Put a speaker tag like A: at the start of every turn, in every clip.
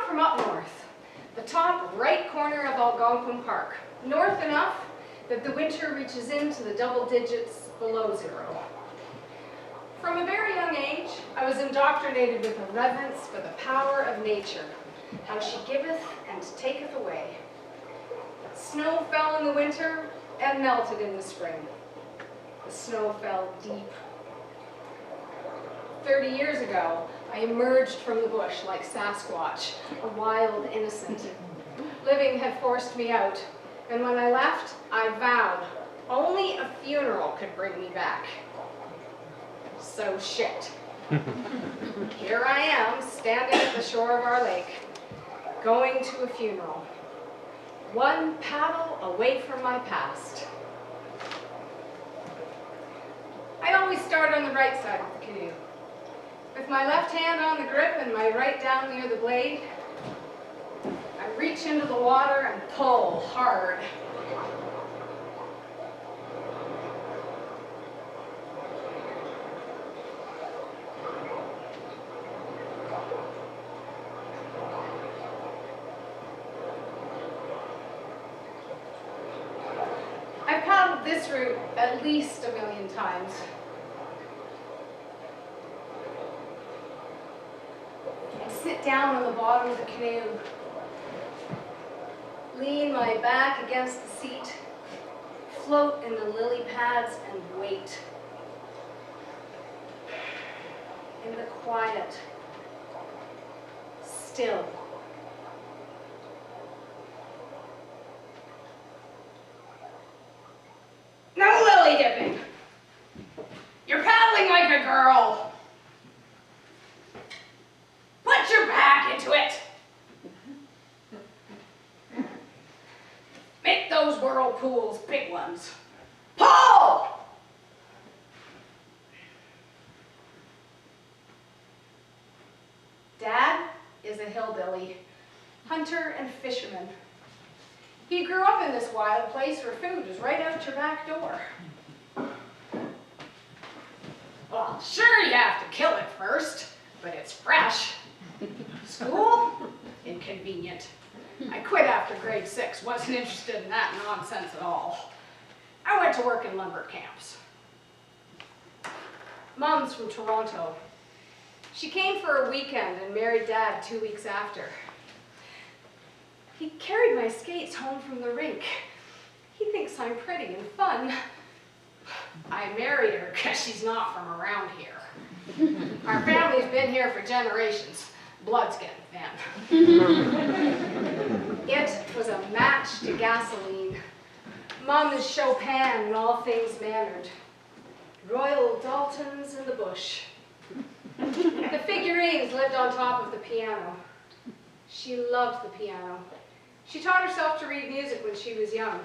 A: from up north, the top right corner of Algonquin Park, north enough that the winter reaches into the double digits below zero. From a very young age, I was indoctrinated with a reverence for the power of nature, how she giveth and taketh away. Snow fell in the winter and melted in the spring. The snow fell deep. 30 years ago, I emerged from the bush like Sasquatch, a wild innocent. Living had forced me out, and when I left, I vowed only a funeral could bring me back. So shit. Here I am, standing at the shore of our lake, going to a funeral. One paddle away from my past. I always start on the right side of the canoe. With my left hand on the grip and my right down near the blade, I reach into the water and pull hard. I've paddled this route at least 1,000,000 times. I sit down on the bottom of the canoe, lean my back against the seat, float in the lily pads and wait. In the quiet, still. No lily dipping. You're paddling like a girl. Put your back into it. Make those whirlpools big ones. Pull! Dad is a hillbilly, hunter and fisherman. He grew up in this wild place where food is right out your back door. Well, sure you have to kill it first, but it's fresh. School? Inconvenient. I quit after grade 6, wasn't interested in that nonsense at all. I went to work in lumber camps. Mom's from Toronto. She came for a weekend and married Dad 2 weeks after. He carried my skates home from the rink. He thinks I'm pretty and fun. I married her because she's not from around here. Our family's been here for generations. Blood's getting thin. It was a match to gasoline. Mom is Chopin in all things mannered. Royal Daltons in the bush. The figurines lived on top of the piano. She loved the piano. She taught herself to read music when she was young.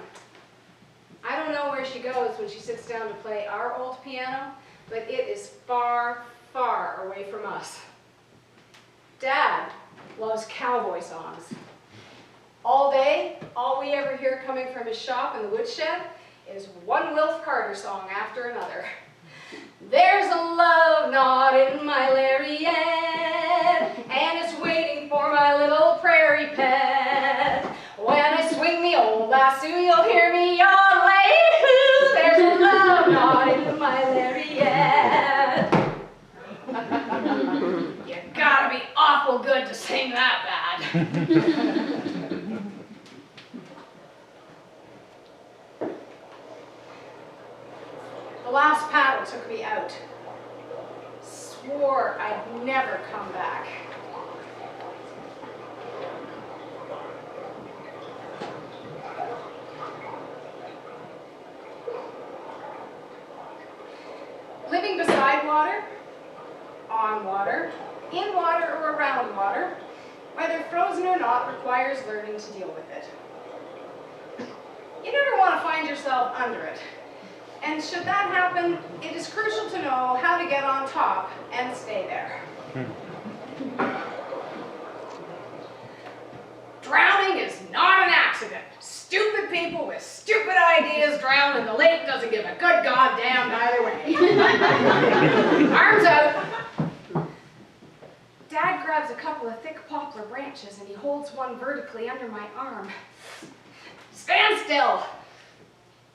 A: I don't know where she goes when she sits down to play our old piano, but it is far, far away from us. Dad loves cowboy songs. All day, all we ever hear coming from his shop in the woodshed is one Wilf Carter song after another. There's a love knot in my lariat, and it's waiting for my little prairie pet. When I swing the old lasso, you'll hear me yodelay. There's a love knot in my lariat. You gotta be awful good to sing that bad. The last paddle took me out. Swore I'd never come back. Living beside water, on water, in water or around water, whether frozen or not, requires learning to deal with it. You never want to find yourself under it. And should that happen, it is crucial to know how to get on top and stay there. Drowning is not an accident. Stupid people with stupid ideas drown and the lake doesn't give a good goddamn either way. Arms out. Dad grabs a couple of thick poplar branches and he holds one vertically under my arm. Stand still!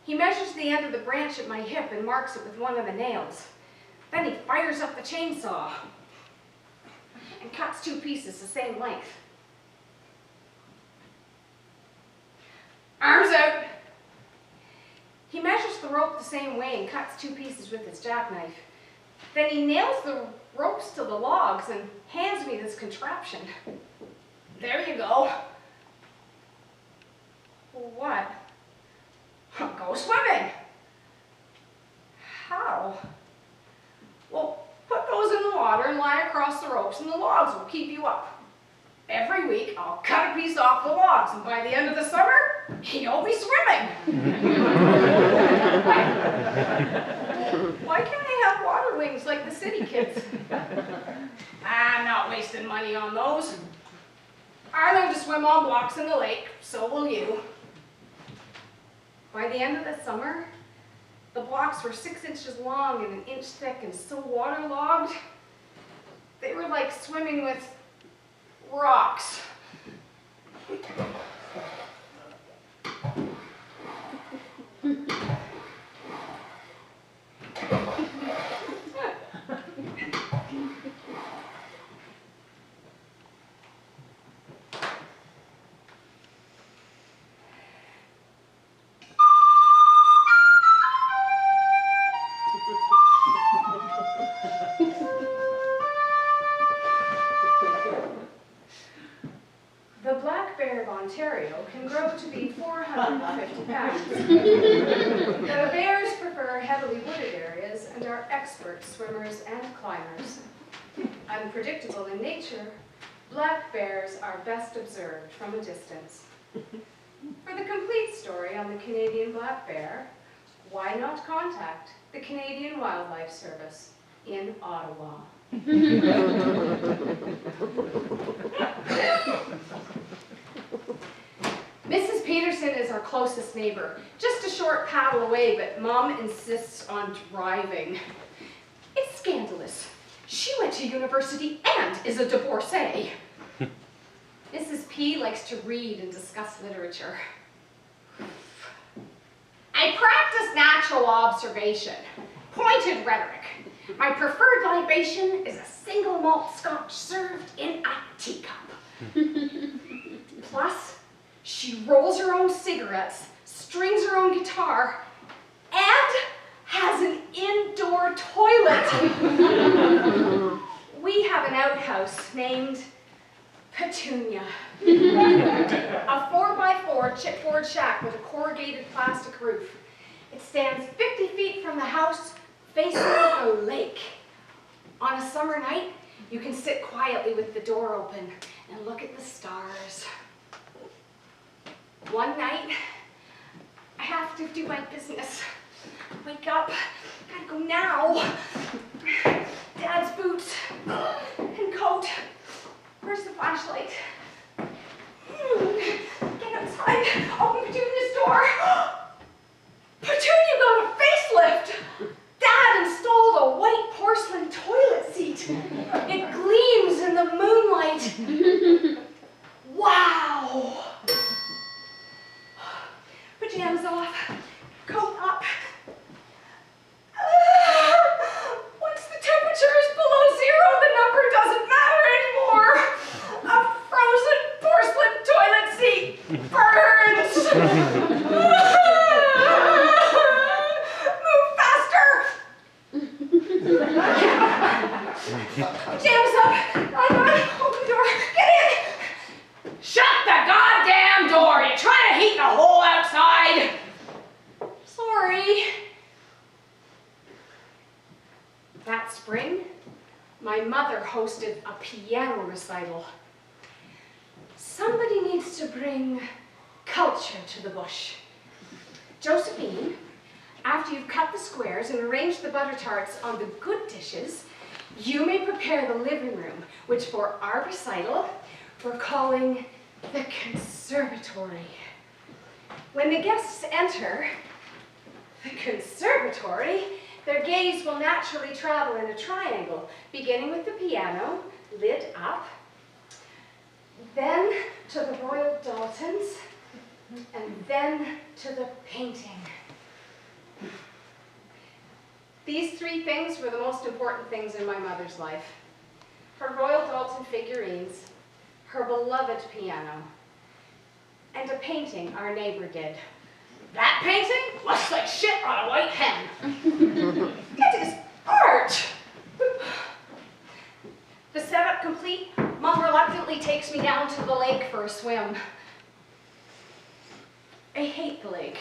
A: He measures the end of the branch at my hip and marks it with one of the nails. Then he fires up the chainsaw and cuts 2 pieces the same length. Arms out! He measures the rope the same way and cuts 2 pieces with his jackknife. Then he nails the ropes to the logs and hands me this contraption. There you go. What? Go swimming. How? Well, put those in the water and lie across the ropes and the logs will keep you up. Every week, I'll cut a piece off the logs, and by the end of the summer, you'll be swimming. Why can't I have water wings like the city kids? I'm not wasting money on those. I learned to swim on blocks in the lake, so will you. By the end of the summer, the blocks were 6 inches long and 1 inch thick and so waterlogged, they were like swimming with rocks. The black bear of Ontario can grow to be 450 pounds. The bears prefer heavily wooded areas and are expert swimmers and climbers. Unpredictable in nature, black bears are best observed from a distance. For the complete story on the Canadian black bear, why not contact the Canadian Wildlife Service in Ottawa? Mrs. Peterson is our closest neighbor, just a short paddle away, but Mom insists on driving. It's scandalous. She went to university and is a divorcee. Mrs. P likes to read and discuss literature. I practice natural observation, pointed rhetoric. My preferred libation is a single malt scotch served in a teacup. Plus, she rolls her own cigarettes, strings her own guitar, and has an indoor toilet. We have an outhouse named Petunia. A 4x4 chipboard shack with a corrugated plastic roof. It stands 50 feet from the house, facing a lake. On a summer night, you can sit quietly with the door open and look at the stars. One night, I have to do my business. Wake up, gotta go now. Dad's boots and coat. Where's the flashlight? Get outside, open Petunia's door. Petunia got a facelift. Dad installed a white porcelain toilet seat. It gleams in the moonlight. Wow. Pajamas off, coat up. Once the temperature is below 0, the number doesn't matter anymore. A frozen porcelain toilet seat burns. Move faster. Pajamas up, run, open the door, get in. Shut the goddamn door! You're trying to heat the hole outside! Sorry. That spring, my mother hosted a piano recital. Somebody needs to bring culture to the bush. Josephine, after you've cut the squares and arranged the butter tarts on the good dishes, you may prepare the living room, which for our recital, we're calling the conservatory. When the guests enter the conservatory, their gaze will naturally travel in a triangle, beginning with the piano, lid up, then to the Royal Daltons, and then to the painting. These three things were the most important things in my mother's life. Her Royal Dalton figurines, her beloved piano, and a painting our neighbor did. That painting looks like shit on a white hen. It is art. The setup complete, Mom reluctantly takes me down to the lake for a swim. I hate the lake.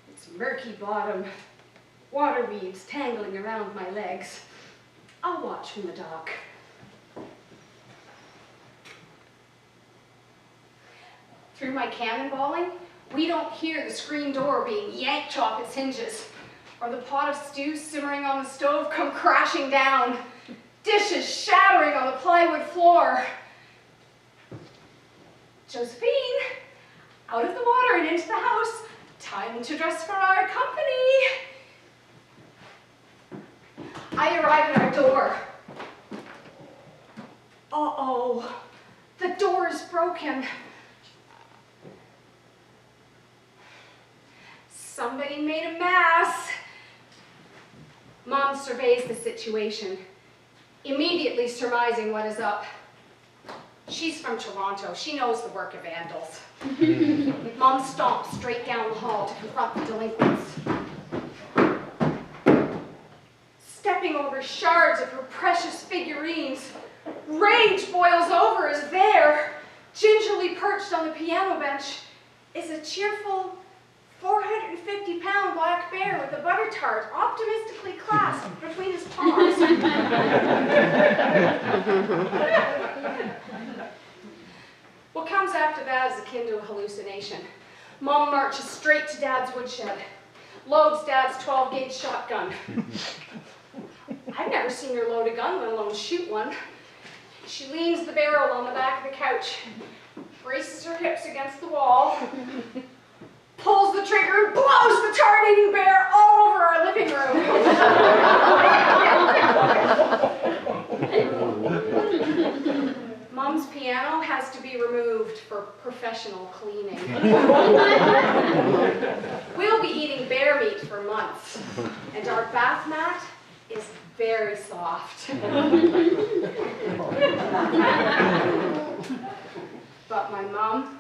A: Its murky bottom, water weeds tangling around my legs. I'll watch from the dock. Through my cannonballing, we don't hear the screen door being yanked off its hinges, or the pot of stew simmering on the stove come crashing down, dishes shattering on the plywood floor. Josephine, out of the water and into the house, time to dress for our company. I arrive at our door. Uh-oh, the door is broken. Somebody made a mess. Mom surveys the situation, immediately surmising what is up. She's from Toronto. She knows the work of vandals. Mom stomps straight down the hall to confront the delinquents. Stepping over shards of her precious figurines, rage boils over as there, gingerly perched on the piano bench, is a cheerful 450-pound black bear with a butter tart optimistically clasped between his paws. What comes after that is akin to a hallucination. Mom marches straight to Dad's woodshed, loads Dad's 12-gauge shotgun. I've never seen her load a gun, let alone shoot one. She leans the barrel on the back of the couch, braces her hips against the wall, pulls the trigger and blows the tart-eating bear all over our living room. Mom's piano has to be removed for professional cleaning. We'll be eating bear meat for months, and our bath mat is very soft. But my mom,